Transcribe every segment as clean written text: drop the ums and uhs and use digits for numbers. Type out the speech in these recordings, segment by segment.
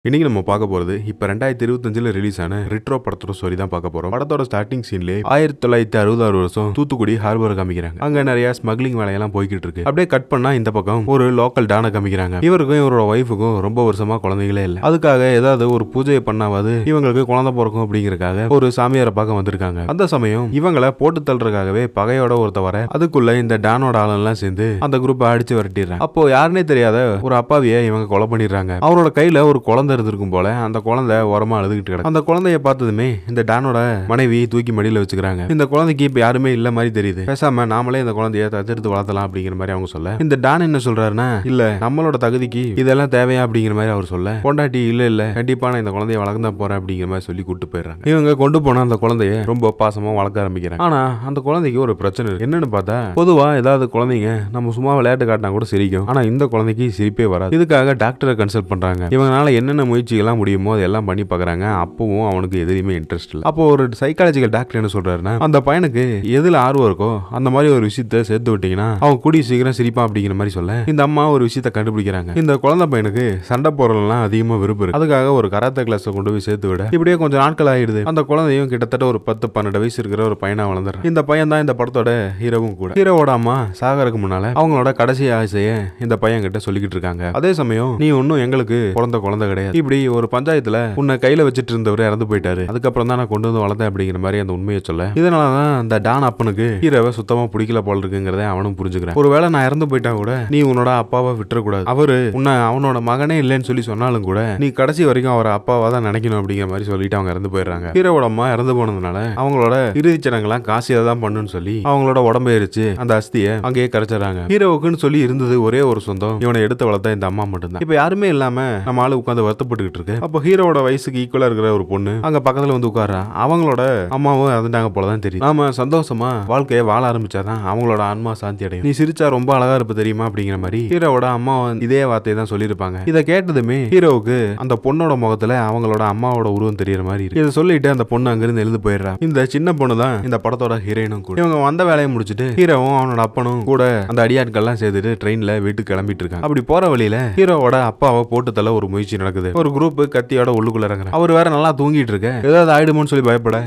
இன்னைக்கு நம்ம பார்க்க போறது இப்ப 2025ல ரிலீஸ் ஆன ரிட்ரோ படத்தோட ஸ்டோரி தான் பார்க்க போறோம். படத்தோட ஸ்டார்டிங் சீன்ல 1966 வருஷம் தூத்துக்குடி ஹார்பர் காமிக்கிறாங்க. அங்க நிறைய ஸ்மக்லிங் வேலையெல்லாம் போய்கிட்டு இருக்கு. அப்படியே கட் பண்ணா இந்த பக்கம் ஒரு லோக்கல் டானை காமிக்கிறாங்க. இவருக்கும் இவரோட ஒய்ஃபுக்கும் ரொம்ப வருஷமா குழந்தைகளே இல்ல. அதுக்காக ஏதாவது ஒரு பூஜையை பண்ணாவது இவங்களுக்கு குழந்தை பிறக்கும் அப்படிங்கறக்காக ஒரு சாமியாரை பார்க்க வந்திருக்காங்க. அந்த சமயம் இவங்களை போட்டு தள்ளுறதுக்காகவே பகையோட ஒருத்த வர அதுக்குள்ள இந்த டானோட ஆளெல்லாம் சேர்ந்து அந்த குரூப்பை அடிச்சு விரட்டிடுறாங்க. அப்போ யாருன்னே தெரியாத ஒரு அப்பாவிய இவங்க கொலை பண்ணிடுறாங்க. அவரோட கையில ஒரு குழந்தை இருந்திருக்கும் போல அந்த குழந்தை ஓரமா அழுதுகிட்டு கிடக்கு. அந்த குழந்தைய பார்த்ததுமே இந்த டானோட மனைவி தூக்கி மடியில வச்சுக்கிறாங்க. இந்த குழந்தைக்கு இப்ப யாருமே இல்ல மாதிரி தெரியுது. பேசாம நாமளே இந்த குழந்தைய தத்தெடுத்து வளர்த்தலாம் அப்படிங்கிற மாதிரி அவங்க சொல்ல, இந்த டான் என்ன சொல்றாருன்னா, இல்ல நம்மளோட தகுதிக்கு இதெல்லாம் தேவையா அப்படிங்கிற மாதிரி அவர் சொல்ல, பொண்டாட்டி இல்ல கண்டிப்பா நான் இந்த குழந்தைய வளர்க்க போறேன் அப்படிங்கிற மாதிரி சொல்லி கூட்டு போயிடுறாங்க. இவங்க கொண்டு போன அந்த குழந்தைய ரொம்ப பாசமா வளர்க்க ஆரம்பிக்கிறாங்க. ஆனா அந்த குழந்தைக்கு ஒரு பிரச்சனை இருக்கு. என்னன்னு பார்த்தா, பொதுவா ஏதாவது குழந்தைங்க நம்ம சும்மா விளையாட்டு காட்டினா கூட சிரிக்கும். ஆனா இந்த குழந்தைக்கு சிரிப்பே வராது. இதுக்காக டாக்டரை கன்சல்ட் பண்றாங்க. இவங்களால என்னென்ன முயற்சிகள்லாம் முடியுமோ அதெல்லாம் பண்ணி பார்க்கறாங்க. அப்பவும் அவனுக்கு எதுலையுமே இன்ட்ரெஸ்ட் இல்லை. அப்போ ஒரு சைக்காலஜிக்கல் டாக்டர் என்ன சொல்றாருன்னா, அந்த பையனுக்கு எதுல ஆர்வம் இருக்கோ அந்த மாதிரி ஒரு விஷயத்த சேர்த்து விட்டீங்கன்னா அவன் கூடி சீக்கிரம் சிரிப்பான் அப்படிங்கிற மாதிரி சொல்ல, இந்த அம்மா ஒரு விஷயத்த கண்டுபிடிக்கிறாங்க. இந்த குழந்தை பையனுக்கு சண்டை போறதுலாம் அதிகமா விருப்பம் இருக்கு. அதுக்காக ஒரு கராத்தே கிளாஸ் கொண்டு போய் சேர்த்து விட இப்படியே கொஞ்சம் நாட்கள் ஆயிடுது. அந்த குழந்தையும் கிட்டத்தட்ட ஒரு 10-12 வயசு இருக்கிற ஒரு பையனா வளர்ந்துறான். இந்த பையன் தான் இந்த படத்தோட ஹீரோவும் கூட. ஹீரோவோட அம்மா சாகறதுக்கு முன்னால அவங்களோட கடைசி ஆசையை இந்த பையன் கிட்ட சொல்லிக்கிட்டு இருக்காங்க. அதே சமயம் நீ ஒன்னும் எங்களுக்கு பிறந்த குழந்தை கிடையாது. இப்படி ஒரு பஞ்சாயத்துல உன்னை கையில வச்சிட்டு இருந்தவர் இறந்து போயிட்டாரு. அதுக்கப்புறம் தான் நான் கொண்டு வந்து வளர்த்தேன் அப்படிங்கிற மாதிரி அந்த உண்மையை சொல்ல, இதனாலதான் அந்த டான் அப்பனுக்கு ஹீரோவை சுத்தமா பிடிக்கல போல இருக்குங்கிறத அவனும் புரிஞ்சுக்கிறான். ஒருவேளை நான் இறந்து போயிட்டா கூட நீ உன்னோட அப்பாவை விட்டுறக்கூடாது. அவரு உன்னை அவனோட மகனே இல்லைன்னு சொல்லி சொன்னாலும் கூட நீ கடைசி வரைக்கும் அவரை அப்பாவா தான் நினைக்கணும் அப்படிங்கிற மாதிரி சொல்லிட்டு அவங்க இறந்து போயிடுறாங்க. ஹீரோவோட அம்மா இறந்து போனதுனால அவங்களோட இறுதிச் சடங்கெல்லாம் காசியா தான் பண்ணுன்னு சொல்லி அவங்களோட உடம்பு எரிச்சு அந்த அஸ்தியை அங்கேயே கரைச்சிடறாங்க. ஹீரோவுக்குன்னு சொல்லி இருந்தது ஒரே ஒரு சொந்தம், இவனை எடுத்து வளர்த்த இந்த அம்மா மட்டும்தான். இப்ப யாருமே இல்லாம நம்ம ஆளு உட்காந்து வருத்தப்பட்டுக்கிட்டு இருக்கு. அப்போ ஹீரோவோட வயசுக்கு ஈக்குவலா இருக்கிற ஒரு பொண்ணு அங்க பக்கத்துல வந்து உட்கார்றா. அவங்களோட அம்மாவும் இறந்துட்டாங்க போலதான் தெரியும். நாம சந்தோஷமா வாழ்க்கையை வாழ ஆரம்பிச்சாதான் அவங்களோட ஆன்மா சாந்தி அடையும். நீ சிரிச்சா ரொம்ப அழகா இருப்ப தெரியுமா அப்படிங்கிற மாதிரி ஹீரோவோட அம்மா இதே வார்த்தையை தான் சொல்லியிருப்பாங்க. இதை கேட்டதுமே ஹீரோவுக்கு அந்த பொண்ணோட முகத்துல அவங்களோட அம்மாவோட உருவம் தெரியற மாதிரி இருக்கு. இதை சொல்லிட்டு அந்த பொண்ணு அங்கிருந்து எழுந்து போயிடுறா. இந்த சின்ன பொண்ணு தான் இந்த படத்தோட ஹீரோயினும் கூட. இவங்க வந்த வேலையை முடிச்சுட்டு ஹீரோவும் அவனோட அப்பனும் கூட அந்த அடியாட்கள்லாம் சேர்த்துட்டு ட்ரெயின்ல வீட்டுக்கு கிளம்பிட்டு இருக்காங்க. அப்படி போற வழியில ஹீரோவோட அப்பாவை போட்டு தள்ள ஒரு முயற்சி நடக்குது. ஒரு குரூப் கத்தியோட உள்ளுக்குள்ள இறங்குற. அவர் வேற நல்லா தூங்கிட்டு இருக்க, ஏதாவது ஆயிடுமோன்னு சொல்லி பயப்பட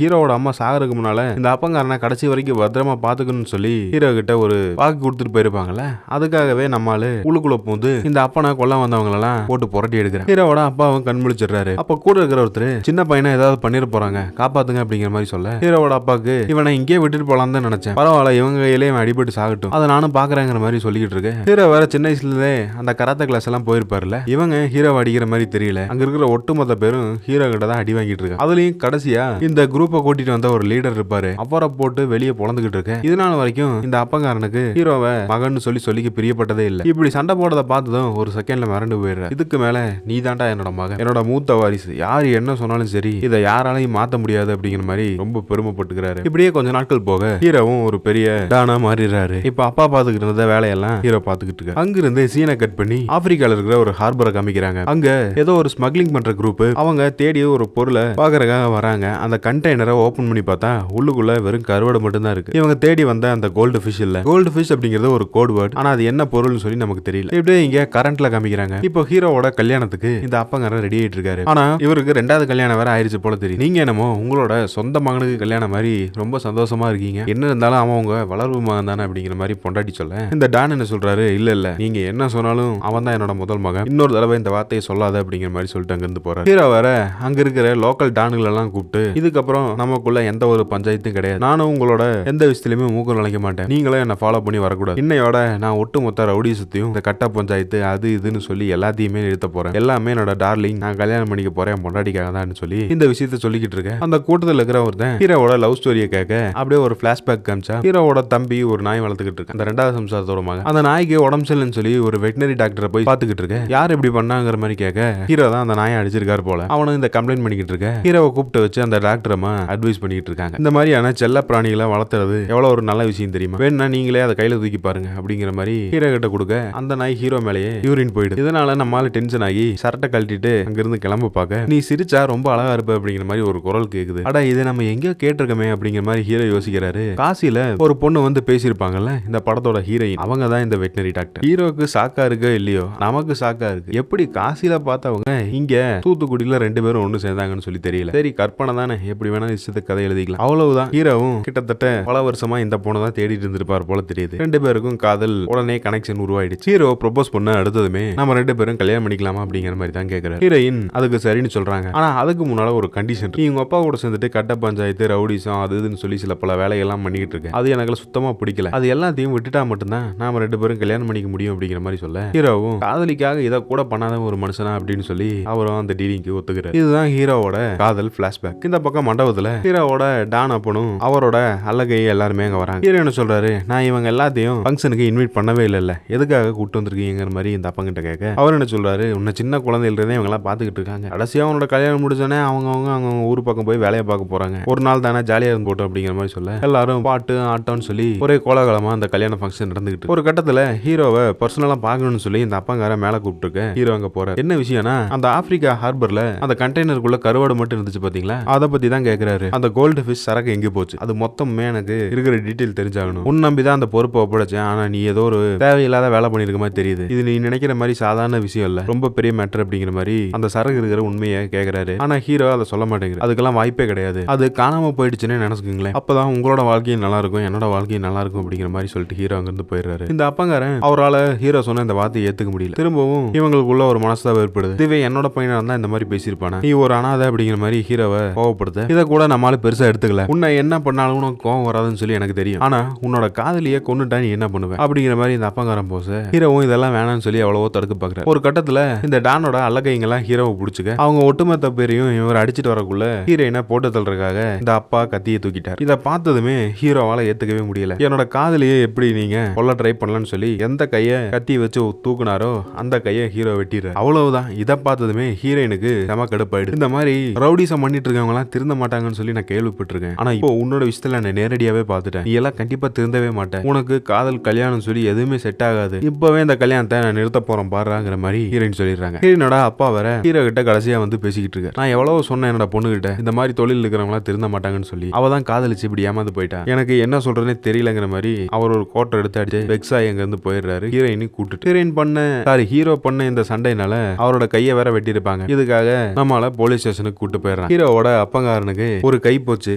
ஹீரோவோட அம்மா சாகருக்கு முன்னால இந்த அப்பங்காரனை கடைசி வரைக்கும் பத்திரமா பாத்துக்கணும்னு சொல்லி ஹீரோ கிட்ட ஒரு வாக்கு கொடுத்துட்டு போயிருப்பாங்கல்ல, அதுக்காகவே நம்மால உள்ளுக்குள்ள போந்து இந்த அப்பனை கொல்ல வந்தவங்க எல்லாம் போட்டு புரட்டி எடுக்கிற. ஹீரோவோட அப்பாவும் கண் முழிச்சிடுறாரு. அப்ப கூட இருக்கிற ஒருத்தர் சின்ன பையனை ஏதாவது பண்ணிட போறாங்க, காப்பாத்துங்க அப்படிங்கிற மாதிரி சொல்ல, ஹீரோவோட அப்பாக்கு இவனை இங்கே விட்டுட்டு போலாம் தான் நினைச்சேன், பரவாயில்ல இவங்க கையிலே அடிபட்டு சாகட்டும், அதை நானும் பாக்குறேங்கிற மாதிரி சொல்லிக்கிட்டு இருக்கேன். ஹீரோ வேற சின்ன வயசுல அந்த கராத்தே கிளாஸ் எல்லாம் போயிருப்பாருல, இவங்க ஹீரோ அடிக்கிற மாதிரி தெரியல. அங்க இருக்கிற ஒட்டுமொத்த பேரும் ஹீரோ கிட்ட தான் அடி வாங்கிட்டு இருக்காங்க. அதுலயும் கடைசியா இந்த குரூப்பை கூட்டிட்டு வந்த ஒரு லீடர் இருப்பாரு, அவரை போட்டு வெளியே பொழந்துகிட்டு இருக்க. இதனால வரைக்கும் இந்த அப்பங்காரனுக்கு ஹீரோவை மகன் சொல்லிக்க பிரியப்பட்டதே இல்ல. இப்படி சண்டை போடுறத பார்த்ததும் ஒரு செகண்ட்ல மறந்து போயிடுற. இதுக்கு மேல நீ தாண்டா என்னோட மகன், என்னோட மூத்த வாரிசு, யாரு என்ன சொன்னாலும் சரி இதை யாராலையும் மாத்த முடியாது அப்படிங்கிற மாதிரி ரொம்ப பெருமைப்பட்டுக்கிறாரு. இப்படியே கொஞ்ச நாட்கள் போக ஹீரோவும் ஒரு பெரிய டானா மாறிடுறாரு. இப்ப அப்பா பாத்துக்கிட்டு இருந்த வேலையெல்லாம் ஹீரோ பாத்துக்கிட்டு இருக்க. அங்கிருந்து சீனை கட் பண்ணி ஆப்பிரிக்கால இருக்கிற ஒரு ஹார்பரை காமிக்கிறாங்க. அங்க ஏதோ ஒரு ஸ்மக்லிங் பண்ற குரூப் அவங்க தேடி ஒரு பொருளை பாக்குறதுக்காக வராங்க. அந்த கண்டெய்னரை ஓபன் பண்ணி பார்த்தா உள்ளுக்குள்ள வெறும் கருவாடு மட்டும் தான் இருக்கு. இவங்க தேடி வந்த அந்த கோல்டு ஃபிஷ் இல்ல. கோல்டு ஃபிஷ் அப்படிங்கிறது ஒரு கோட் வேர்ட், ஆனா அது என்ன பொருள்னு சொல்லி நமக்கு தெரியல. இப்படியே இங்க கரண்ட்ல காமிக்கிறாங்க. இப்போ ஹீரோவோட கல்யாணத்துக்கு இந்த அப்பங்காரன் ரெடி ஆயிட்டு இருக்காரு. ஆனா இவருக்கு 2வது கல்யாணம் வேற ஆயிருச்சு போல தெரியும். நீங்க என்னமோ உங்களோட சொந்த மகனுக்கு கல்யாணம் மாதிரி ரொம்ப சந்தோஷமா இருக்கீங்க, என்ன இருந்தாலும் அவன் உங்க வளர்வு மகன் தானே அப்படிங்கிற மாதிரி பொண்டாட்டி சொல்ல, இந்த டான் என்ன சொல்றாரு, இல்ல நீங்க என்ன சொன்னாலும் அவன் தான் என்னோட முதல் மகன், இன்னொரு தடவை இந்த வார்த்தையை சொல்லாத அப்படிங்கிற மாதிரி சொல்லிட்டு அங்கிருந்து போறாரு. ஹீரோ வேற அங்க இருக்கிற லோக்கல் டான்கள் எல்லாம் கூப்பிட்டு, இதுக்கப்புறம் நமக்குள்ள எந்த ஒரு பஞ்சாயத்தும் கிடையாது, நானும் உங்களோட எந்த விஷயத்திலுமே மூக்கம் நினைக்க மாட்டேன், நீங்களே என்ன ஃபாலோ பண்ணி வரக்கூடாது, இன்னையோட நான் ஒட்டுமொத்த ரவுடிசத்தையும் இந்த கட்ட பஞ்சாயத்து அது இதுன்னு சொல்லி எல்லாத்தையுமே நிறுத்த போறேன், எல்லாமே என்னோட டார்லிங் நான் கல்யாணம் பண்ணிக்க போறேன் பொண்டாட்டிக்காக தான் சொல்லி இந்த விஷயத்த சொல்லிக்கிட்டு இருக்கேன். அந்த கூட்டத்தில் இருக்கிற ஒருத்தன் ஹீரோவோட லவ் ஸ்டோரியை கேட்க அப்படியே ஒரு பிளாஷ்பேக் காமிச்சா, ஹீரோவோட தம்பி ஒரு நாய் வளர்த்துக்கிட்டு இருக்கு, அந்த 2வது சம்சாரத்தோட மகன். அந்த நாய்க்கு உடம்பு சரியில்லைன்னு சொல்லி ஒரு வெட்டினரி டாக்டரை போய் பாத்துக்கிட்டு இருக்க. யார் இப்படி பண்ணாங்கிற மாதிரி கேட்க, ஹீரோ தான் அந்த நாயை அடிச்சிருக்காரு போல, அவனும் இந்த கம்ப்ளைண்ட் பண்ணிக்கிட்டு இருக்க. ஹீரோவை கூப்பிட்டு வச்சு அந்த டாக்டரமா அட்வைஸ் பண்ணிட்டு இருக்காங்க. இந்த மாதிரியான செல்ல பிராணிகளை வளர்த்துறது எவ்வளவு ஒரு நல்ல விஷயம் தெரியுமா, வேணா நீங்களே அதை கையில தூக்கி பாருங்க அப்படிங்கிற மாதிரி ஹீரோ கிட்ட கொடுக்க, அந்த நாய் ஹீரோ மேலேயே யூரின் போயிடுது. இதனால நம்மால டென்ஷன் ஆகி சரட்டை கழட்டிட்டு அங்கிருந்து கிளம்ப பார்க்க, நீ சிரிச்சா ரொம்ப அழகா இருப்ப அப்படிங்கிற மாதிரி ஒரு குரல் கேக்குது. அட இதை நம்ம எங்கேயோ கேட்டிருக்கமே அப்படிங்கிற மாதிரி ஹீரோ யோசிக்கிறாரு. காசில ஒரு பொண்ணு வந்து பேசியிருப்பாங்கல்ல இந்த படத்தோட ஹீரோயின், அவங்க தான் இந்த வெட்டினரி டாக்டர். ஹீரோக்கு சாக்கா இருக்கோ இல்லையோ நமக்கு சாக்கா இருக்கு, எப்படி காசில பார்த்தவங்க இங்க தூத்துக்குடியில 2 பேரும் ஒண்ணு சேர்ந்தாங்கன்னு சொல்லி தெரியல. சரி கற்பனை தானே, எப்படி வேணா இஷ்டத்துக்கு கதை எழுதிக்கலாம். அவ்வளவுதான். ஹீரோவும் கிட்டத்தட்ட பல வருஷமா இந்த பொண்ணை தான் தேடிட்டு இருந்திருப்பார் போல தெரியுது. 2 பேருக்கும் காதல் உடனே கனெக்ஷன் உருவாயிடுச்சு. ஹீரோ ப்ரொபோஸ் பண்ண அடுத்ததுமே நம்ம 2 பேரும் கல்யாணம் பண்ணிக்கலாமா அப்படிங்கிற மாதிரி தான் கேட்கிறாரு. ஹீரோயின் அதுக்கு சரின்னு சொல்றாங்க. ஆனா அதுக்கு முன்னால ஒரு கண்டிஷன், நீ உங்க அப்பா கூட சேர்ந்துட்டு கட்ட பஞ்சாயத்து ரவுடிசம் அது இதுன்னு சொல்லி சில பல வேலையெல்லாம் பண்ணிட்டு இருக்கு, அது எனக்கு சுத்தமா பிடிக்கல, அது எல்லாத்தையும் விட்டுட்டா மட்டும்தான் நாம 2 பேரும் கல்யாணம் பண்ணிக்க முடியும் அப்படிங்கிற மாதிரி சொல்ல, ஹீரோவும் காதலிக்காக இதை கூட பண்ணாத ஒரு மனுஷனா அப்படின்னு சொல்லி அவரும் அந்த டீலிங்க்கு ஒத்துக்கிறார். இதுதான் ஹீரோவோட காதல் பிளாஷ்பேக். இந்த பக்கம் மண்டபத்துல ஹீரோவோட டான் அப்பனும் அவரோட அல்லகை எல்லாருமே அங்க வராங்க. ஹீரோ என்ன சொல்றாரு, நான் இவங்க எல்லாத்தையும் ஃபங்க்ஷனுக்கு இன்வைட் பண்ணவே இல்ல, எதுக்காக கூட்டு வந்திருக்கீங்கிற மாதிரி இந்த அப்பங்கிட்ட கேட்க, அவர் என்ன சொல்றாரு, உன்ன சின்ன குழந்தையில இருந்தே இவங்க எல்லாம் பாத்துக்கிட்டு இருக்காங்க, கடைசியா அவனோட கல்யாணம் முடிச்சோன்னே அவங்க ஊர் பக்கம் போய் வேலையை பார்க்க போறாங்க, ஒரு நாள் தானே ஜாலியா இருந்து போட்டோம் அப்படிங்கிற மாதிரி சொல்ல, எல்லாரும் பாட்டு ஆட்டம்னு சொல்லி ஒரே கோலாகலமா அந்த கல்யாண ஃபங்க்ஷன் நடந்துகிட்டு ஒரு கட்டத்துல ஹீரோவை பர்சனலா பார்க்கணும்னு சொல்லி இந்த அப்பங்கார மேல கூப்பிட்டு ஹீரோ அங்க போற. என்ன விஷயம்னா, அந்த ஆப்பிரிக்கா ஹார்பர்ல அந்த கண்டெய்னருக்குள்ள கருவாடு மட்டும் இருந்துச்சு பாத்தீங்களா, அதை பத்தி தான் கேக்குறாரு. அந்த கோல்டு ஃபிஷ் சரக்கு எங்க போச்சு, அது மொத்தமே எனக்கு இருக்கிற டீடைல் தெரிஞ்சாகணும், உன் நம்பிதான் அந்த பொறுப்பை ஒப்படைச்சேன், ஆனா நீ ஏதோ ஒரு தேவையில்லாத வேலை பண்ணிருக்க மாதிரி தெரியுது, இது நீ நினைக்கிற மாதிரி சாதாரண விஷயம் இல்ல, ரொம்ப பெரிய மேட்டர் அப்படிங்கிற மாதிரி அந்த சரக்கு இருக்கிற உண்மையை கேக்குறாரு. ஆனா ஹீரோ அதை சொல்ல மாட்டேங்குது, அதுக்கெல்லாம் வாய்ப்பே கிடையாது, அது காணாம போயிடுச்சுன்னு நினைச்சுக்கீங்களேன், அப்பதான் உங்களோட வாழ்க்கையும் நல்லா இருக்கும் என்னோட வாழ்க்கையும் நல்லா இருக்கும் அப்படிங்கிற மாதிரி சொல்லிட்டு ஹீரோ அங்கிருந்து போயிடுறாரு. இந்த அப்பங்காரன் அவரால் ஹீரோ சொன்ன இந்த வார்த்தையை ஏத்துக்க முடியல. திரும்பவும் இவங்களுக்குள்ள ஒரு மனசுதான் ஏற்படுது, இதுவே என்னோட பையனா இருந்தா இந்த மாதிரி பேசியிருப்பானா, நீ ஒரு அனாதை அப்படிங்கிற மாதிரி ஹீரோவை கோவப்படுத்த, இதை கூட நம்மளால பெருசா எடுத்துக்கல, உன்னை என்ன பண்ணாலும் உனக்கு கோவம் வராதுன்னு சொல்லி எனக்கு தெரியும், ஆனா உன்னோட காதலியை கொன்னுட்டா நீ என்ன பண்ணுவ அப்படிங்கிற மாதிரி இந்த அப்பங்காரன் போச ஹீரோவும் இதெல்லாம் வேணாம்னு சொல்லி அவ்வளவோ தடுக்க பாக்குற. ஒரு கட்டத்துல இந்த டானோட அல்லகைங்கெல்லாம் ஹீரோவை பிடிச்சுக்க, அவங்க ஒட்டுமொத்த பேரையும் இவர் அடிச்சிட்டு வரக்குள்ள ஹீரோயினை போட்டு தள்ளுறதுக்காக இந்த அப்பா கத்தியை தூக்கிட்டார். இதை பார்த்ததுமே ஹீரோவால ஏத்துக்கவே முடியல. என்னோட காதலியை எப்படி நீங்க கொல்ல ட்ரை பண்ணலாம்னு சொல்லி எந்த கைய கத்தி வச்சு தூக்குனாரோ அந்த கையை ஹீரோ வெட்டிடுறாரு. அவ்வளவுதான். இதை பார்த்ததுமே ஹீரோயினுக்கு செம கடுப்பாயிடு. இந்த மாதிரி ரவுடிசம் பண்ணிட்டு இருக்கவங்க எல்லாம் திருந்த மாட்டாங்கன்னு சொல்லி நான் கேள்விப்பட்டிருக்கேன், ஆனா இப்போ உன்னோட விஷயத்துல நான் நேரடியாவே பார்த்துட்டேன், நீ எல்லாம் கண்டிப்பா திருந்தவே மாட்டேன், உனக்கு காதல் கல்யாணம் சொல்லி எதுவுமே செட் ஆகாது, இப்பவே இந்த கல்யாணத்தை நான் நிறுத்த போறேன் பாருங்கிற மாதிரி ஹீரோயின் சொல்லிடுறாங்க. ஹீரோனோட அப்பா வேற ஹீரோ கிட்ட கடைசியா வந்து பேசிக்கிட்டு இருக்க, நான் எவ்வளவு சொன்னேன் என்னோட பொண்ணு கிட்ட இந்த மாதிரி தொழில் இருக்கிறவங்களா திருந்த மாட்டாங்கன்னு சொல்லி, அவ தான் காதலிச்சு இப்படி ஏமாந்து போயிட்டா, எனக்கு என்ன சொல்றேன்னே தெரியலங்கிற மாதிரி அவர் ஒரு கோட்டை எடுத்து அடிச்சு வெக்ஸா எங்க இருந்து போயிடுறாரு. ஹீரோயினி கூட்டிட்டு ஹீரோ பண்ண இந்த சண்டைனால அவரோட கையை வேற வெட்டிருப்பாங்க, இதுக்காக நம்மால போலீஸ் ஸ்டேஷனுக்கு கூட்டு போயிடுறாங்க. ஹீரோவோட அப்பங்காரனுக்கு ஒரு கை போச்சு,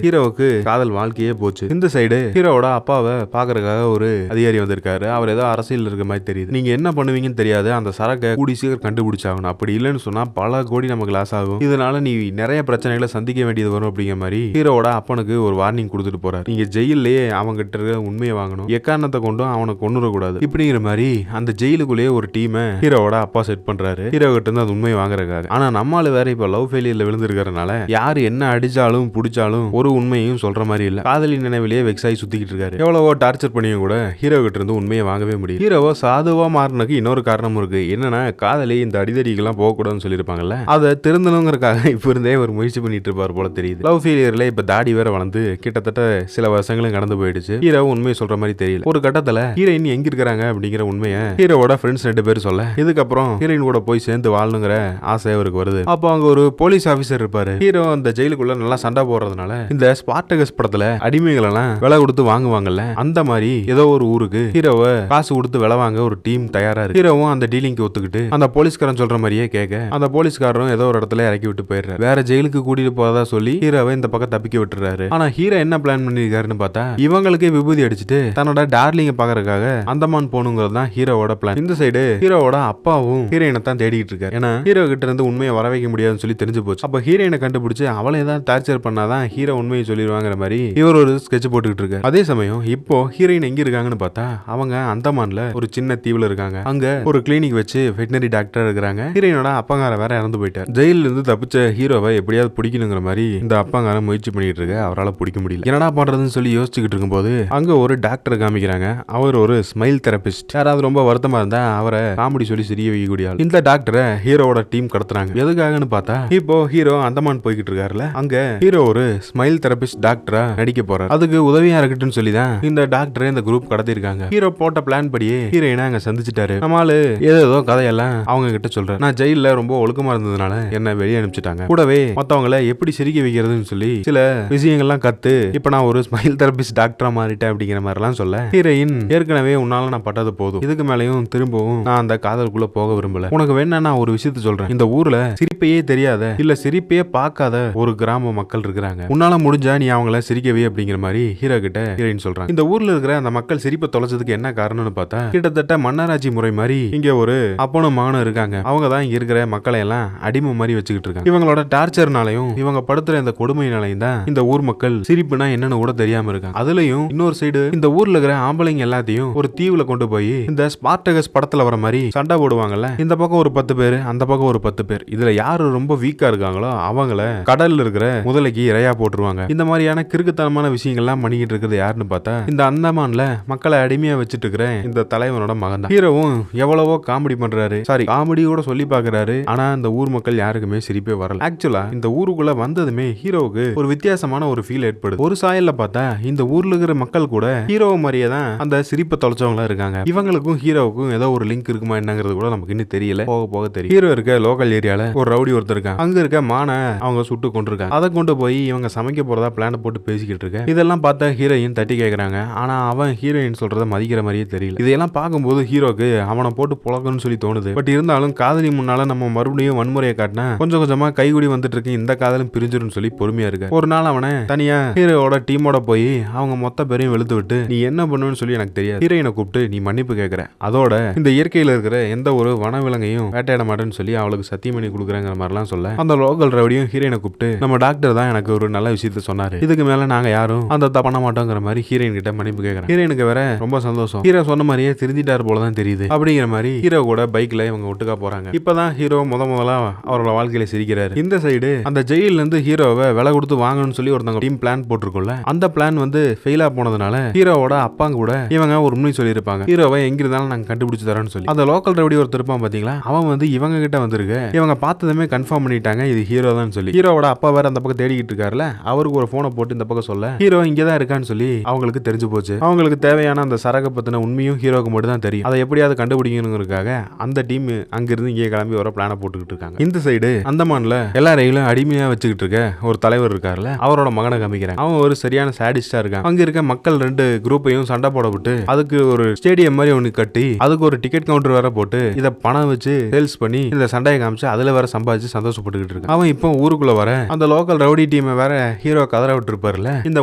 ஹீரோவுக்கு காதல் வாழ்க்கையே போச்சு. இந்த சைடு ஹீரோவோட அப்பாவை பாக்குறதுக்காக ஒரு அதிகாரி வந்திருக்காரு, அவர் ஏதோ அரசியல் இருக்க மாதிரி தெரியுது, நீங்க என்ன பண்ணுவீங்கன்னு தெரியாது, அந்த சரக்கை கூடி சீக்கிரம் கண்டுபிடிச்சாகணும், அப்படி இல்லைன்னு சொன்னா பல கோடி நமக்கு லாஸ் ஆகும், இதனால நீ நிறைய பிரச்சனைகளை சந்திக்க வேண்டியது வரும் அப்படிங்கிற மாதிரி ஹீரோவோட அப்பனுக்கு ஒரு வார்னிங் கொடுத்துட்டு போறாரு. நீங்க ஜெயிலே அவங்க கிட்ட இருக்க உண்மையை வாங்கணும், எக்காரணத்தை கொண்டும் அவனை கொன்னுற கூடாது இப்படிங்கிற மாதிரி அந்த ஜெயிலுக்குள்ளேயே ஒரு டீமை ஹீரோவோட அப்பா செட் பண்றாரு, ஹீரோ கிட்ட இருந்து அது உண்மையை வாங்குறதுக்காக. ஆனா நம்மால வேற இப்ப லவ் ஃபெயிலியர்ல விழுந்திருக்கிறதுனால யாரு என்ன அடிச்சாலும் புடிச்சாலும் ஒரு உண்மையும் சொல்ற மாதிரி இல்ல, காதலி நினைவிலேயே வெக்ஸாகி சுத்திக்கிட்டு இருக்காரு. எவ்வளவோ டார்ச்சர் பண்ணியும் கூட ஹீரோ கிட்ட இருந்து உண்மையை வாங்கவே முடியும். ஹீரோவோ சாதுவா மாறினதுக்கு இன்னொரு காரணமும் இருக்கு, என்னன்னா காதலி இந்த அடிதடிக்கெல்லாம் போகக்கூடாதுன்னு சொல்லியிருப்பாங்கல்ல, அதை திருந்தணுங்கிறதுக்காக இப்ப இருந்தே ஒரு முயற்சி பண்ணிட்டு இருப்பார் போல தெரியுது. லவ் ஃபெயிலியர்ல இப்ப தாடி வேற வளர்ந்து கிட்டத்தட்ட சில வருஷங்களும் கடந்து போயிடுச்சு, ஹீரோ உண்மையை சொல்ற மாதிரி தெரியல. ஒரு கட்டத்துல ஹீரோயின் எங்க இருக்கிறாங்க அப்படிங்கிற உண்மையை ஹீரோவோட ஃப்ரெண்ட்ஸ் 2 பேர் சொல்ல, இதுக்கப்புறம் ஹீரோயின் கூட போய் சேர்ந்து வாழணுங்கிற ஆசை அவருக்கு வருது. அப்போ அங்க ஒரு போலீஸ் ஆபீசர் இருப்பாரு. ஹீரோ அந்த ஜெயிலுக்குள்ள நல்லா சண்டை போடுறதுனால இந்த ஸ்பார்டகஸ் படத்துல அடிமைகள் எல்லாம் விலை கொடுத்து வாங்குவாங்கல்ல, அந்த மாதிரி ஏதோ ஒரு ஊருக்கு ஹீரோவை காசு கொடுத்து விலை வாங்க ஒரு டீம் தயாரா இருக்கு. ஹீரோவும் அந்த டீலிங்க்கு ஒத்துக்கிட்டு அந்த போலீஸ்காரன் சொல்ற மாதிரியே கேட்க, அந்த போலீஸ்காரரும் ஏதோ ஒரு இடத்துல இறக்கி விட்டு போயிடுறாரு. வேற ஜெயிலுக்கு கூட்டிட்டு போறதா சொல்லி ஹீரோவை இந்த பக்கம் தப்பிக்க விட்டுறாரு. ஆனா ஹீரோ என்ன பிளான் பண்ணிருக்காருன்னு பார்த்தா, இவங்களுக்கே விபூதி அடிச்சுட்டு தன்னோட டார்லிங்க பாக்குறதுக்காக அந்தமான் போகணுங்கிறது தான் ஹீரோவோட பிளான். இந்த சைடு ஹீரோவோட அப்பாவும் ஹீரோயினை தான் தேடிட்டு இருக்காரு, ஏன்னா ஹீரோ கிட்ட இருந்து உண்மையை வர வைக்க முடியாதுன்னு சொல்லி தெரிஞ்சு போச்சு. அப்ப ஹீரோயினை கண்டுபிடிச்சு அவளை ஏதாவது டார்ச்சர் பண்ணாதான் ஹீரோ உண்மையை சொல்லிடுவாங்கிற மாதிரி இவர் ஒரு ஸ்கெட்ச் போட்டுக்கிட்டு இருக்காரு. அதே சமயம் இப்போ ஹீரோயின் எங்க இருக்காங்கன்னு பார்த்தா, அவங்க அந்தமான்ல ஒரு சின்ன தீவுல இருக்காங்க, அங்க ஒரு கிளினிக் வச்சு வெட்டினரி டாக்டர் இருக்கிறாங்க. ஹீரோயினோட அப்பங்கார வேற இறந்து போயிட்டார். ஜெயில இருந்து தப்பிச்ச ஹீரோவை எப்படியாவது பிடிக்கணுங்கிற மாதிரி இந்த அப்பங்கார முயற்சி பண்ணிட்டு இருக்க, அவரால் பிடிக்க முடியல. என்னடா பண்றதுன்னு சொல்லி யோசிச்சுக்கிட்டு இருக்கும்போது அங்க ஒரு டாக்டர் காமிக்கிறாங்க. அவர் ஒரு ஸ்மைல் தெரபிஸ்ட். யாராவது ரொம்ப வருத்தமா இருந்தா அவரை காமெடி சொல்லி சிரிய வைக்கக்கூடிய ஆள். இந்த டாக்டரை ஹீரோவோட டீம் கடத்துறாங்க. எதுக்காகன்னு பார்த்தா, இப்போ ஹீரோ அந்தமான் போய்கிட்டு இருக்காருல, அங்க ஹீரோ ஒரு ஸ்மைல் தெரபிஸ்ட் டாக்டரா நடிக்க போறாரு. அதுக்கு உதவியா இருக்கட்டும்னு சொல்லி தான் இந்த டாக்டரை இந்த குரூப் கடத்திருக்காங்க. ஹீரோ போட்ட பிளான் படியே ஹீரோயினை அங்க சந்திச்சிட்டாரு. நம்மால ஏதோ கதையெல்லாம் அவங்க கிட்ட சொல்றாரு. நான் ஜெயில ரொம்ப ஒழுக்கமா இருந்ததுனால என்ன வெளியே அனுப்பிச்சிட்டாங்க, கூடவே மத்தவங்களை எப்படி சிரிக்க வைக்கிறதுன்னு சொல்லி சில விஷயங்கள்லாம் கத்து இப்ப நான் ஒரு ஸ்மைல் தெரபிஸ்ட் டாக்டரா மாறிட்டேன் அப்படிங்கிற மாதிரி எல்லாம் சொல்ல, ஹீரோயின் ஏற்கனவே உன்னால நான் பட்டது போதும், இதுக்கு மேலையும் திரும்பவும் நான் அந்த காதலுக்குள்ள போக விரும்பல, போல. உனக்கு வேணா நான் ஒரு விஷயத்த சொல்றேன். இந்த ஊர்ல சிரிப்பையே தெரியாத இல்ல சிரிப்பையே பார்க்காத ஒரு கிராம மக்கள் இருக்கிறாங்க. உன்னால முடிஞ்சா நீ அவங்கள சிரிக்கவே அப்படிங்கிற மாதிரி ஹீரோ கிட்ட ஹீரோயின் சொல்றாங்க. இந்த ஊர்ல இருக்கிற அந்த மக்கள் சிரிப்பை தொலைச்சதுக்கு என்ன காரணம்னு பார்த்தா கிட்டத்தட்ட மன்னராட்சி முறை மாதிரி இங்க ஒரு அப்பனும் மகனும் இருக்காங்க. அவங்க தான் இங்க இருக்கிற மக்களை எல்லாம் அடிமை மாதிரி வச்சுக்கிட்டு இருக்காங்க. இவங்களோட டார்ச்சர்னாலையும் இவங்க படுத்துற இந்த கொடுமையினாலையும் தான் இந்த ஊர் மக்கள் சிரிப்புனா என்னன்னு கூட தெரியாம இருக்காங்க. அதுலயும் இன்னொரு சைடு இந்த ஊர்ல இருக்கிற ஆம்பளைங்க எல்லாத்தையும் ஒரு தீவுல கொண்டு போய் இந்த ஸ்பார்டகஸ் படத்துல வர மாதிரி சண்டை போடுவாங்கல்ல. இந்த பக்கம் ஒரு 10 பேர், அந்த பக்கம் ஒரு 10 பேர். இதுல யாரு ரொம்ப வீக்கா இருக்காங்களோ அவங்கள கடல்ல இருக்கிற முதலைக்கு இரையா போட்டுருவாங்க. இந்த மாதிரியான கிறுக்குத்தனமான விஷயங்கள்லாம் பண்ணிக்கிட்டு இருக்கிறது யாருன்னு பார்த்தா இந்த அந்தமான்ல மக்களை அடிமையா வச்சுட்டு இருக்கிற இந்த தலைவனோட மகன் தான். ஹீரோவும் எவ்வளவோ காமெடி பண்றாரு, சாரி காமெடி கூட சொல்லி பாக்குறாரு. ஆனா இந்த ஊர் மக்கள் யாருக்குமே சிரிப்பே வரல. ஆக்சுவலா இந்த ஊருக்குள்ள வந்ததுமே ஹீரோவுக்கு ஒரு வித்தியாசமான ஒரு ஃபீல் ஏற்படுது. ஒரு சாயல்ல பார்த்தா இந்த ஊர்ல இருக்கிற மக்கள் கூட ஹீரோ மாதிரியே தான் அந்த சிரிப்பை தொலைச்சவங்களா இருக்காங்க. இவங்களுக்கும் ஹீரோவுக்கும் ஏதோ ஒரு லிங்க் இருக்குமா என்னங்கிறது கூட நமக்கு இன்னும் தெரியல. போக போக தெரியும். ஹீரோ இருக்க லோக்கல் ஏரியால ஒரு ரவுடி ஒருத்தர் இருக்காங்க. அங்க இருக்க மானை அவங்க சுட்டு கொண்டிருக்காங்க. அதை கொண்டு போய் இவங்க சமைக்க போறதா பிளான் போட்டு பேசிக்கிட்டு இருக்க. இதெல்லாம் பார்த்தா ஹீரோயின் தட்டி கேட்கறாங்க. ஆனா அவன் ஹீரோயின் சொல்றத மதிக்கிற மாதிரியே தெரியல. இதெல்லாம் பார்க்கும்போது ஹீரோக்கு அவனை போட்டு புழக்கணும்னு சொல்லி தோணுது. பட் இருந்தாலும் காதலி முன்னால நம்ம மறுபடியும் வன்முறையை காட்டினா கொஞ்சம் கொஞ்சமா கைகுடி வந்துட்டு இருக்கு, இந்த காதலும் பிரிஞ்சிடும் சொல்லி பொறுமையா இருக்கு. ஒரு நாள் அவனை தனியா ஹீரோட டீமோட போய் அவங்க மொத்த பேரையும் வெளுத்து விட்டு நீ என்ன பண்ணுன்னு சொல்லி எனக்கு தெரியாது. ஹீரோயினை கூப்பிட்டு நீ மன்னிப்பு கேட்கற, அதோட இந்த இயற்கையில இருக்கிற எந்த ஒரு வனவிலங்கையும் வேட்டையாட மாட்டேன்னு சொல்லி அவளுக்கு சத்தியம் பண்ணி கொடுக்குறங்கிற மாதிரிலாம் சொல்ல அந்த லோக்கல் ரவுடியும் ஹீரோயினை கூப்பிட்டு நம்ம டாக்டர் தான் எனக்கு ஒரு நல்ல விஷயத்த சொன்னாரு, இதுக்கு மேல நாங்க யாரும் அந்த பண்ண மாட்டோங்கிற மாதிரி ஹீரோயின் கிட்ட மன்னிப்பு கேட்கறேன். ஹீரோயினுக்கு வேற ரொம்ப சந்தோஷம். ஹீரோ சொன்ன மாதிரியே திருந்திட்டார் போலதான் தெரியுது. அப்படிங்கிற மாதிரி ஹீரோ கூட பைக்ல இவங்க ஒட்டுக்கா போறாங்க. இப்பதான் ஹீரோ முதலா அவரோட வாழ்க்கையில சிரிக்கிறாரு. இந்த சைடு அந்த ஜெயில இருந்து ஹீரோவை விலை கொடுத்து வாங்கணும்னு சொல்லி ஒருத்தவங்க டீம் பிளான் போட்டிருக்கோம்ல, அந்த பிளான் வந்து ஃபெயிலா போனதுனால ஹீரோவோட அப்பா கூட இவங்க ஒரு உண்மை சொல்லியிருப்பாங்க, ஹீரோவை எங்க இருந்தாலும் நாங்க கண்டுபிடிச்சு தரோம்னு சொல்லி. அந்த லோக்கல் ரவுடி ஒருத்தர் இருப்பான் பாத்தீங்களா, அவன் வந்து இவங்க கிட்ட வந்திருக்கு. இவங்க பார்த்ததுமே கன்ஃபார்ம் பண்ணிட்டாங்க இது ஹீரோ தான் சொல்லி. ஹீரோவோட அப்பா வேற அந்த பக்கம் தேடிக்கிட்டு இருக்காருல, அவருக்கு ஒரு போனை போட்டு இந்த பக்கம் சொல்ல ஹீரோ இங்கதான் இருக்கான்னு சொல்லி அவங்களுக்கு தெரிஞ்சு போச்சு. அவங்களுக்கு தேவையான அந்த சரக பத்தின உண்மையும் ஹீரோக்கு மட்டும் தான் தெரியும். அதை எப்படியாவது கண்டுபிடிக்கணுங்கிறதுக்காக அந்த டீம் அங்கிருந்து இங்கே கிளம்பி வர பிளான போட்டுக்கிட்டு இருக்காங்க. இந்த சைடு அந்தமான்ல எல்லாரையும் அடிமையா வச்சுக்கிட்டு இருக்க ஒரு தலைவர் இருக்காருல்ல, அவரோட மகனை காமிக்கிறாங்க. அவன் ஒரு சரியான சாடிஸ்டா இருக்கான். அங்க இருக்க மக்கள் 2 குரூப்பையும் சண்டை போட விட்டு அதுக்கு ஒரு ஸ்டேடியம் மாதிரி ஒண்ணு கட்டி அதுக்கு ஒரு டிக்கெட் கவுண்டர் வேற போட்டு இத பணம் வச்சு சேல்ஸ் பண்ணி இந்த சண்டையை காமிச்சு அதுல வேற சம்பாதிச்சு சந்தோஷப்பட்டுக்கிட்டு இருக்கான். அவன் இப்போ ஊருக்குள்ள வர அந்த லோக்கல் ரவுடி டீம் வேற ஹீரோ கதற விட்டு இருப்பாருல, இந்த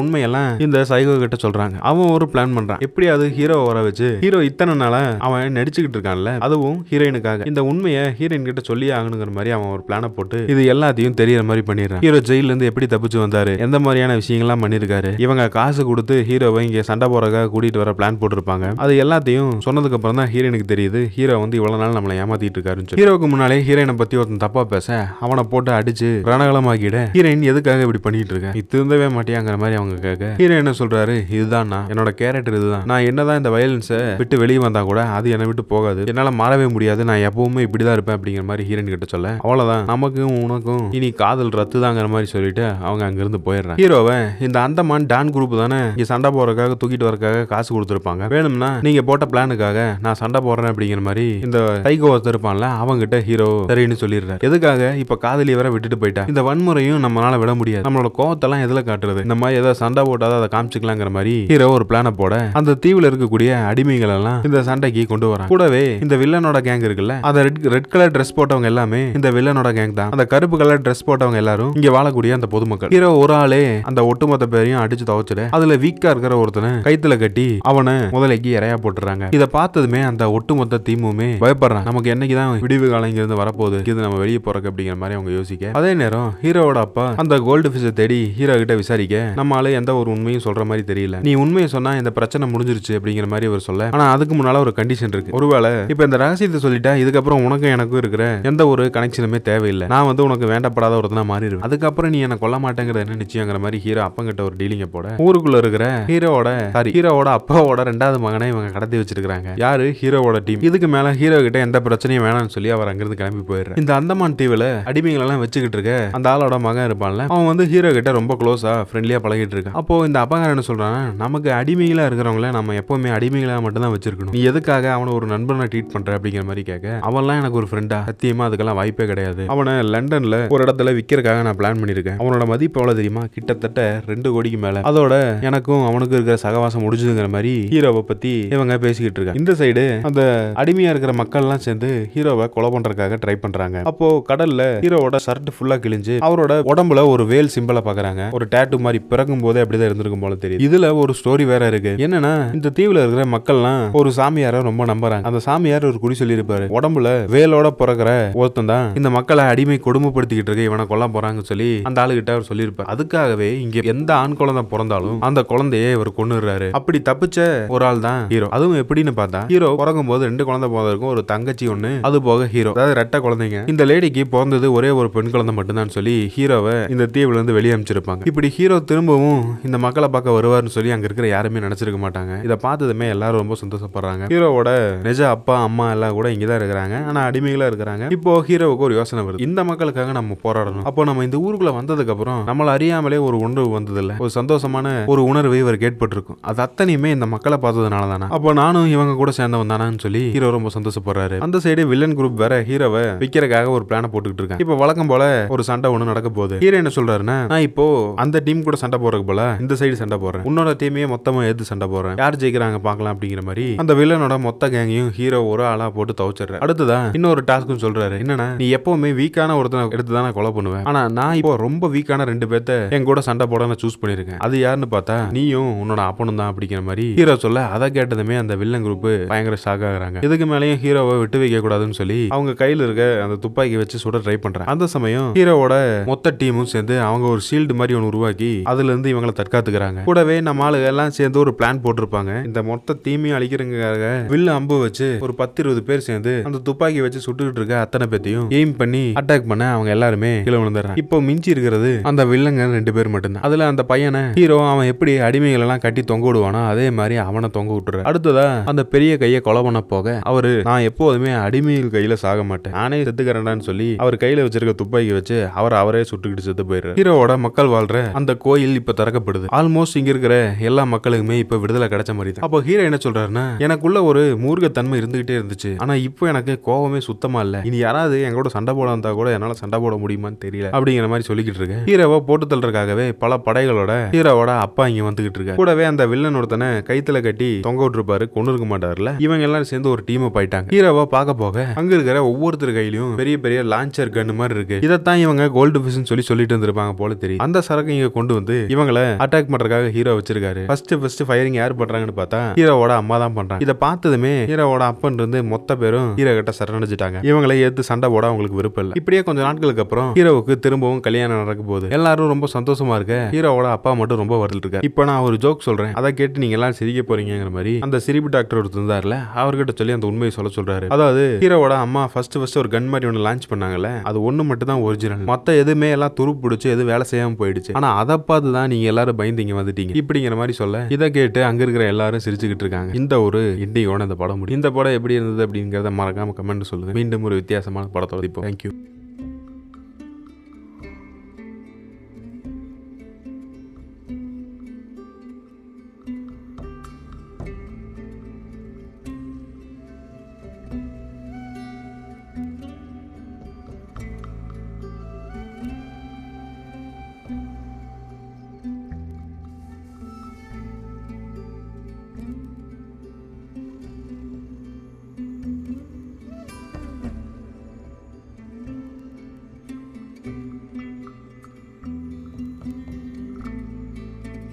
உண்மையெல்லாம் இந்த சைகோ கிட்ட சொல்றாங்க. அவன் ஒரு பிளான் பண்றான், எப்படியாவது ஹீரோ வர வச்சு ஹீரோ இத்தனை நாள அவன் நடிச்சுக்கிட்டு இருக்கான்ல, அதுவும் ஹீரோயினுக்காக இந்த உண்மையை ஹீரோயின் கிட்ட சொல்லி ஆகணுங்கிற மாதிரி அவன் ஒரு பிளான போட்டு இது எல்லாத்தையும் தெரியற மாதிரி பண்ணிடுறான். ஹீரோ ஜெயில இருந்து எப்படி தப்பிச்சு வந்தாரு, எந்த மாதிரியான விஷயங்கள்லாம் பண்ணிருக்காரு, இவங்க காசு கொடுத்து ஹீரோவை இங்க சண்டை போறதுக்காக கூட்டிட்டு வர பிளான் போட்டிருப்பாங்க. அது எல்லாத்தையும் சொன்னதுக்கு அப்புறம் தான் ஹீரோயினுக்கு தெரியுது ஹீரோ வந்து இவ்வளவு நாள் நம்மளை ஏமாத்திட்டு இருக்காருன்னு. ஹீரோக்கு முன்னாலே ஹீரோயினை பத்தி ஒருத்தன் தப்பா பேச அவனை போட்டு அடிச்சு ரணகலமாக்கிட ஹீரோயின் எதுக்காக இப்படி பண்ணிட்டு இருக்க, இது திருந்தவே மாட்டியாங்கிற மாதிரி அவங்க கேட்க ஹீரோ என்ன சொல்றாரு, இதுதான் நான், என்னோட கேரக்டர் இதுதான், நான் என்னதான் இந்த வயலன்ஸை விட்டு வெளியே வந்தா கூட அது என்னை விட்டு போகாது, என்னால மாறவே முடியாது, நான் எப்பவுமே இப்படிதான் இருப்பேன் அப்படிங்கிற மாதிரி ஹீரோயின் கிட்ட சொல்ல அவ்வளவுதான் நமக்கும் உனக்கும் இனி காதல் ரத்து தாங்கிற மாதிரி சொல்லிட்டு அவங்க அங்கிருந்து போயிடுறாங்க. ஹீரோவை இந்த அந்தமான் டான் குரூப் தானே இங்க சண்டை போறதுக்காக தூக்கிட்டு வரக்காக காசு கொடுத்துருப்பாங்க, வேணும்னா நீங்க போட்ட பிளானுக்காக நான் சண்டை போடுறேன் அப்படிங்கிற மாதிரி இந்த சைகோ இருப்பான்ல அவங்கிட்ட ஹீரோ சரின்னு சொல்லிடுறாரு. எதுக்காக இப்ப காதலி வர விட்டுட்டு போயிட்டா, இந்த வன்முறையும் நம்மளால விட முடியாது, நம்மளோட கோவத்தெல்லாம் எதுல காட்டுறது, இந்த மாதிரி ஏதாவது சண்டை போட்டாதான் அதை காமிச்சுக்கலாங்கிற மாதிரி ஹீரோ ஒரு பிளான போட அந்த தீவுல இருக்கக்கூடிய அடிமைகள் எல்லாம் இந்த சண்டைக்கு கொண்டு வராங்க. கூடவே இந்த வில்லனோட கேங் இருக்குல்ல, அந்த ரெட் கலர் ட்ரெஸ் போட்டவங்க எல்லாமே இந்த வில்லனோட கேங் தான். அந்த கருப்பு கலர் ட்ரெஸ் போட்டவங்க எல்லாரும் இங்க வாழக்கூடிய அந்த பொதுமக்கள். ஹீரோ ஒரு ஆளே அந்த ஒட்டுமொத்த பேரையும் அடிச்சு துவச்சிட அதுல வீக்கா இருக்கிற ஒருத்தனை கைத்துல கட்டி அவனை முதலைக்கு இறையா போட்டுறாங்க. இதை பார்த்ததுமே அந்த ஒட்டுமொத்த தீமுமே பயப்படுறான், நமக்கு என்னைக்குதான் விடிவு காலம் இங்க இருந்து வரப்போகுது, இது நம்ம வெளியே போறக்கு அப்படிங்கிற மாதிரி அவங்க யோசிக்க, அதே நேரம் ஹீரோவோட அப்பா அந்த கோல்டு ஃபிஷை தேடி ஹீரோ கிட்ட விசாரிக்க நம்மளால எந்த ஒரு உண்மையும் சொல்ற மாதிரி தெரியல, நீ உண்மையை சொன்னா இந்த பிரச்சனை முடிஞ்சிருச்சு அப்படிங்கிற மாதிரி அவர் சொல்ல, ஆனா அதுக்கு முன்னால ஒரு கண்டிஷன் இருக்கு, ஒருவேளை இப்ப இந்த ரகசியத்தை சொல்லிட்டா இதுக்கப்புறம் உனக்கும் எனக்கும் இருக்கிற எந்த ஒரு கனெக்ஷனுமே தேவையில்லை, நான் வந்து உனக்கு வேண்டப்படாத ஒருத்தனா மாறிடுவேன், அதுக்கப்புறம் நீ என்ன கொல்ல மாட்டேங்கிறது என்ன நிச்சயங்கிற மாதிரி ஹீரோ அப்பங்கிட்ட ஒரு டீலிங்க போட ஊருக்குள்ள இருக்கிற ஹீரோவோட அப்பாவோட 2வது மகனை இவங்க கடத்தி வச்சிருக்காங்க. யாரு, ஹீரோவோட டீம். இதுக்கு மேல ஹீரோ கிட்ட எந்த பிரச்சனையும் வேணாம்னு சொல்லி அவர் அங்கிருந்து கிளம்பி போயிடுறாரு. இந்த அந்தமான் தீவுல அடிமைகள் எல்லாம் வச்சுக்கிட்டு இருக்க அந்த ஆளோட மகன் இருப்பான்ல, அவன் வந்து ஹீரோ கிட்ட ரொம்ப க்ளோஸா ஃப்ரெண்ட்லியா பழகிட்டு இருக்கான். அப்போ இந்த அப்பங்காரன் என்ன சொல்றான், நமக்கு அடிமைகளா இருக்கிறவங்கள நம்ம எப்பவுமே அடிமைகளா மட்டும் தான் வச்சிருக்கணும், நீ எதுக்காக அவனை ஒரு நண்பனை ட்ரீட் பண்ற அப்படிங்கிற மாதிரி கேட்க, அவன்லாம் எனக்கு ஒரு ஃப்ரெண்டா, சத்தியமா அதுக்கெல்லாம் வாய்ப்பே கிடையாது, அவனை லண்டன்ல ஒரு இடத்துல விக்கிறதுக்காக நான் பிளான் பண்ணிருக்கேன், அவனோட மதிப்பு எவ்வளவு தெரியுமா, கிட்டத்தட்ட 2 கோடிக்கு மேல, அதோட எனக்கும் அவனுக்கு இருக்கிற சகவாசம் முடிஞ்சதுங்கிற மாதிரி ஹீரோவை பத்தி இவங்க பேசிக்கிட்டு இருக்காங்க. இந்த சைடு அந்த அடிமையா இருக்கிற மக்கள் எல்லாம் சேர்ந்து வந்து ஹீரோவை கொலை பண்றதுக்காக ட்ரை பண்றாங்க. அப்போ கடல்ல ஹீரோவோட ஷர்ட் ஃபுல்லா கிழிஞ்சு அவரோட உடம்புல ஒரு வேல் சிம்பலை பாக்குறாங்க. ஒரு டாட்டூ மாதிரி பிறக்கும் போதே அப்படிதான் இருந்திருக்கும் போல தெரியும். இதுல ஒரு ஸ்டோரி வேற இருக்கு. என்னன்னா இந்த தீவுல இருக்கிற மக்கள்லாம் ஒரு சாமியார ரொம்ப நம்புறாங்க. அந்த சாமியார் ஒரு குறி சொல்லி இருப்பாரு, உடம்புல வேலோட பிறக்கிற ஒருத்தன் தான் இந்த மக்களை அடிமை கொடுமைப்படுத்திக்கிட்டு இருக்கு, இவனை கொல்ல போறாங்கன்னு சொல்லி அந்த ஆளுகிட்ட அவர் சொல்லியிருப்பார். அதுக்காகவே இங்க எந்த ஆண் குழந்தை பிறந்தாலும் அந்த குழந்தையே இவர் கொன்னுறாரு. அப்படி தப்பிச்ச ஒரு ஆள் தான் ஹீரோ. அதுவும் எப்படின்னு பார்த்தா ஹீரோ பிறக்கும் போது 2 குழந்தை பிறந்திருக்கும், ஒரு தங்கச்சி ஒண்ணு, அது போக ஹீரோ, அதாவது ரெட்டை குழந்தைங்க. இந்த லேடிக்கு பிறந்தது ஒரே ஒரு பெண் குழந்தை மட்டும்தான் சொல்லி ஹீரோவை இந்த தீவுல இருந்து வெளியே அமைச்சிருப்பாங்க. இப்படி ஹீரோ திரும்பவும் இந்த மக்களை பார்க்க வருவார்னு சொல்லி அங்க இருக்கிற யாருமே நினைச்சிருக்க மாட்டாங்க. இதை பார்த்ததுமே எல்லாரும் ரொம்ப சந்தோஷப்படுறாங்க. ஹீரோவோட நிஜ அப்பா அம்மா எல்லாம் கூட இங்கதான் இருக்கிறாங்க, ஆனா அடிமைகளா இருக்கிறாங்க. இப்போ ஹீரோவுக்கு ஒரு யோசனை வருது, இந்த மக்களுக்காக நம்ம போராடணும். அப்போ நம்ம இந்த ஊருக்குள்ள வந்ததுக்கு அப்புறம் நம்மள அறியாமலே ஒரு உணர்வு வந்தது இல்ல, ஒரு சந்தோஷமான ஒரு உணர்வு இவர் கேட்பட்டிருக்கும். அது அத்தனையுமே இந்த மக்களை பார்த்ததுனால தானே, அப்போ நானும் இவங்க கூட சேர்ந்தவன் தானான்னு சொல்லி ஹீரோ ரொம்ப சந்தோஷப்படுறாரு. அந்த சைடு வில்லன் குரூப் வேற ஹீரோவை விக்கிறதுக்காக ஒரு பிளான போட்டுக்கிட்டு இருக்காங்க. இப்போ வழக்கம் போல ஒரு சண்டை ஒண்ணு நடக்க போகுது. ஹீரோ என்ன சொல்றாருன்னா, நான் இப்போ அந்த டீம் கூட சண்டை போறதுக்கு போல இந்த சைடு சண்டை போடுறேன், உன்னோட டீமையே மொத்தமா எடுத்து சண்டை போடுறேன், யார் ஜெயிக்கிறாங்க பார்க்கலாம் அப்படிங்கிற மாதிரி அந்த வில்லனோட மொத்த கேங்கையும் ஹீரோ ஒரு ஆளா போட்டு துவச்சிடுற. அடுத்ததான் இன்னொரு டாஸ்க்கும் சொல்றாரு, என்னன்னா நீ எப்பவுமே வீக்கான ஒருத்தனை எடுத்து தானே கொலை பண்ணுவேன், ஆனா நான் இப்போ ரொம்ப வீக்கான 2 பேர்த்த என் கூட சண்டை போட நான் சூஸ் பண்ணிருக்கேன், அது யாருன்னு பார்த்தா நீயும் உன்னோட அப்பனும் தான் அப்படிங்கிற மாதிரி ஹீரோ சொல்ல, அதை கேட்டதுமே அந்த வில்லன் குரூப் பயங்கர ஷாக் ஆகுறாங்க. இதுக்கு மேலேயும் ஹீரோவை விட்டு வைக்க கூடாதுன்னு சொல்லி அவங்க கையில இருக்க அந்த துப்பாக்கி வச்சு சுட ட்ரை பண்றாங்க. அந்த சமயம் ஹீரோவோட மொத்த டீமும் சேர்ந்து அவங்க ஒரு ஷீல்டு மாதிரி ஒன்று உருவாக்கி அதுல இருந்து இவங்களை தற்காத்துக்கிறாங்க. கூடவே நம்ம ஆளுங்க எல்லாம் சேர்ந்து ஒரு பிளான் போட்டிருப்பாங்க, இந்த மொத்த டீமையும் அழிக்கிறதுக்காக வில்லு அம்பு வச்சு ஒரு 10-20 பேர் சேர்ந்து அந்த துப்பாக்கி வச்சு சுட்டுக்கிட்டு இருக்க அத்தனை பேத்தையும் எய்ம் பண்ணி அட்டாக் பண்ண அவங்க எல்லாருமே கீழே விழுந்துறாங்க. இப்போ மிஞ்சி இருக்கிறது அந்த வில்லங்க 2 பேர் மட்டும்தான். அதுல அந்த பையனை ஹீரோ அவன் எப்படி அடிமைகள் எல்லாம் கட்டி தொங்க விடுவானோ அதே மாதிரி அவனை தொங்க விட்டுறாரு. அடுத்ததா அந்த பெரிய கையை கொலை பண்ண போக அவரு, நான் எப்போதுமே அடிமைகள் கையில சாக மாட்டேன், நானே செத்துக்கிறேன்டான்னு சொல்லி அவர் கையில வச்சிருக்க துப்பாக்கி வச்சு அவரே சுட்டுக்கிட்டு செத்து போயிடுறாரு. ஹீரோவோட மக்கள் வாழ்ற அந்த கோயில் இப்ப திறக்கப்படுது. ஆல்மோஸ்ட் இங்க இருக்கிற எல்லா மக்களுக்குமே இப்ப விடுதலை கிடைச்ச மாதிரி தான். அப்போ ஹீரோ என்ன சொல்றாருன்னா, எனக்குள்ள ஒரு மூர்க்கத்தன்மை இருந்துகிட்டே இருந்துச்சு, ஆனா இப்போ எனக்கு கோவமே சுத்தமா இல்ல, இனி யாராவது எங்களோட சண்டை போட வந்தா கூட என்னால சண்டை போட முடியுமான்னு தெரியல அப்படிங்கிற மாதிரி சொல்லிக்கிட்டு இருக்கு. ஹீரோவை போட்டு தள்ளுறதுக்காகவே பல படைகளோட ஹீரோவோட அப்பா இங்க வந்துகிட்டு இருக்காரு. கூடவே அந்த வில்லன் ஒருத்தனை கைத்துல கட்டி தொங்க விட்டுருப்பாரு, கொண்டு இருக்க மாட்டாருல, இவங்க எல்லாரும் சேர்ந்து ஒரு டீமை போயிட்டாங்க. ஹீரோவை பார்க்க போக அங்க இருக்கிற ஒவ்வொருத்தர் கையிலும் பெரிய பெரிய லான்ச்சர் கன் மாதிரி இருக்கு. இதைத்தான் இவங்க கோல்டு ஃபிஷ்னு சொல்லிட்டு இருந்திருப்பாங்க போல தெரியும். அந்த சரக்கு இங்க கொண்டு வந்து இவங்களை அட்டாக் பண்றதுக்காக ஹீரோ வச்சிருக்காரு. ஃபர்ஸ்ட் ஃபயரிங் யார் பண்றாங்கன்னு பார்த்தா ஹீரோவோட அம்மா தான் பண்றாங்க. இதை பார்த்ததுமே ஹீரோவோட அப்பன் இருந்து மொத்த பேரும் ஹீரோ கிட்ட சரணடைஞ்சிட்டாங்க. இவங்களை ஏத்து சண்டை போட அவங்களுக்கு விருப்பம் இல்ல. இப்படியே கொஞ்ச நாட்களுக்கு அப்புறம் ஹீரோவுக்கு திரும்பவும் கல்யாணம் நடக்க போகுது. எல்லாரும் ரொம்ப சந்தோஷமா இருக்க, ஹீரோவோட அப்பா மட்டும் ரொம்ப வருத்தம் இருக்காரு. இப்போ நான் ஒரு ஜோக் சொல்றேன், அதை கேட்டு நீங்க எல்லாம் சிரிக்க போறீங்கிற மாதிரி அந்த சிரிப்பு டாக்டர் ஒருத்தர் இருந்தார்ல, அவர்கிட்ட சொல்லி அந்த உண்மையை சொல்றாரு. அதாவது ஹீரோவோட அம்மா ஃபர்ஸ்ட் ஒரு கன் மாதிரி ஒன்று லான்ச் பண்ணாங்கல்ல, அது ஒண்ணு மட்டும் தான் ஒரிஜினல், மொத்த எதுவுமே எல்லாம் துரு பிடிச்சு எது வேலை செய்யாம போயிடுச்சு, ஆனா அதை பார்த்து தான் நீங்க எல்லாரும் பயந்தீங்க வந்துட்டீங்க இப்படிங்கிற மாதிரி சொல்ல, இதை கேட்டு அங்க இருக்கிற எல்லாரும் சிரிச்சுக்கிட்டு இருக்காங்க. இந்த ஒரு எண்டிங்கோட இந்த படம் முடியும். இந்த படம் எப்படி இருந்தது அப்படிங்கறத மறக்காம கமெண்ட் சொல்லுங்க. மீண்டும் ஒரு வித்தியாசமான படத்தோட இப்போ தேங்க்யூ.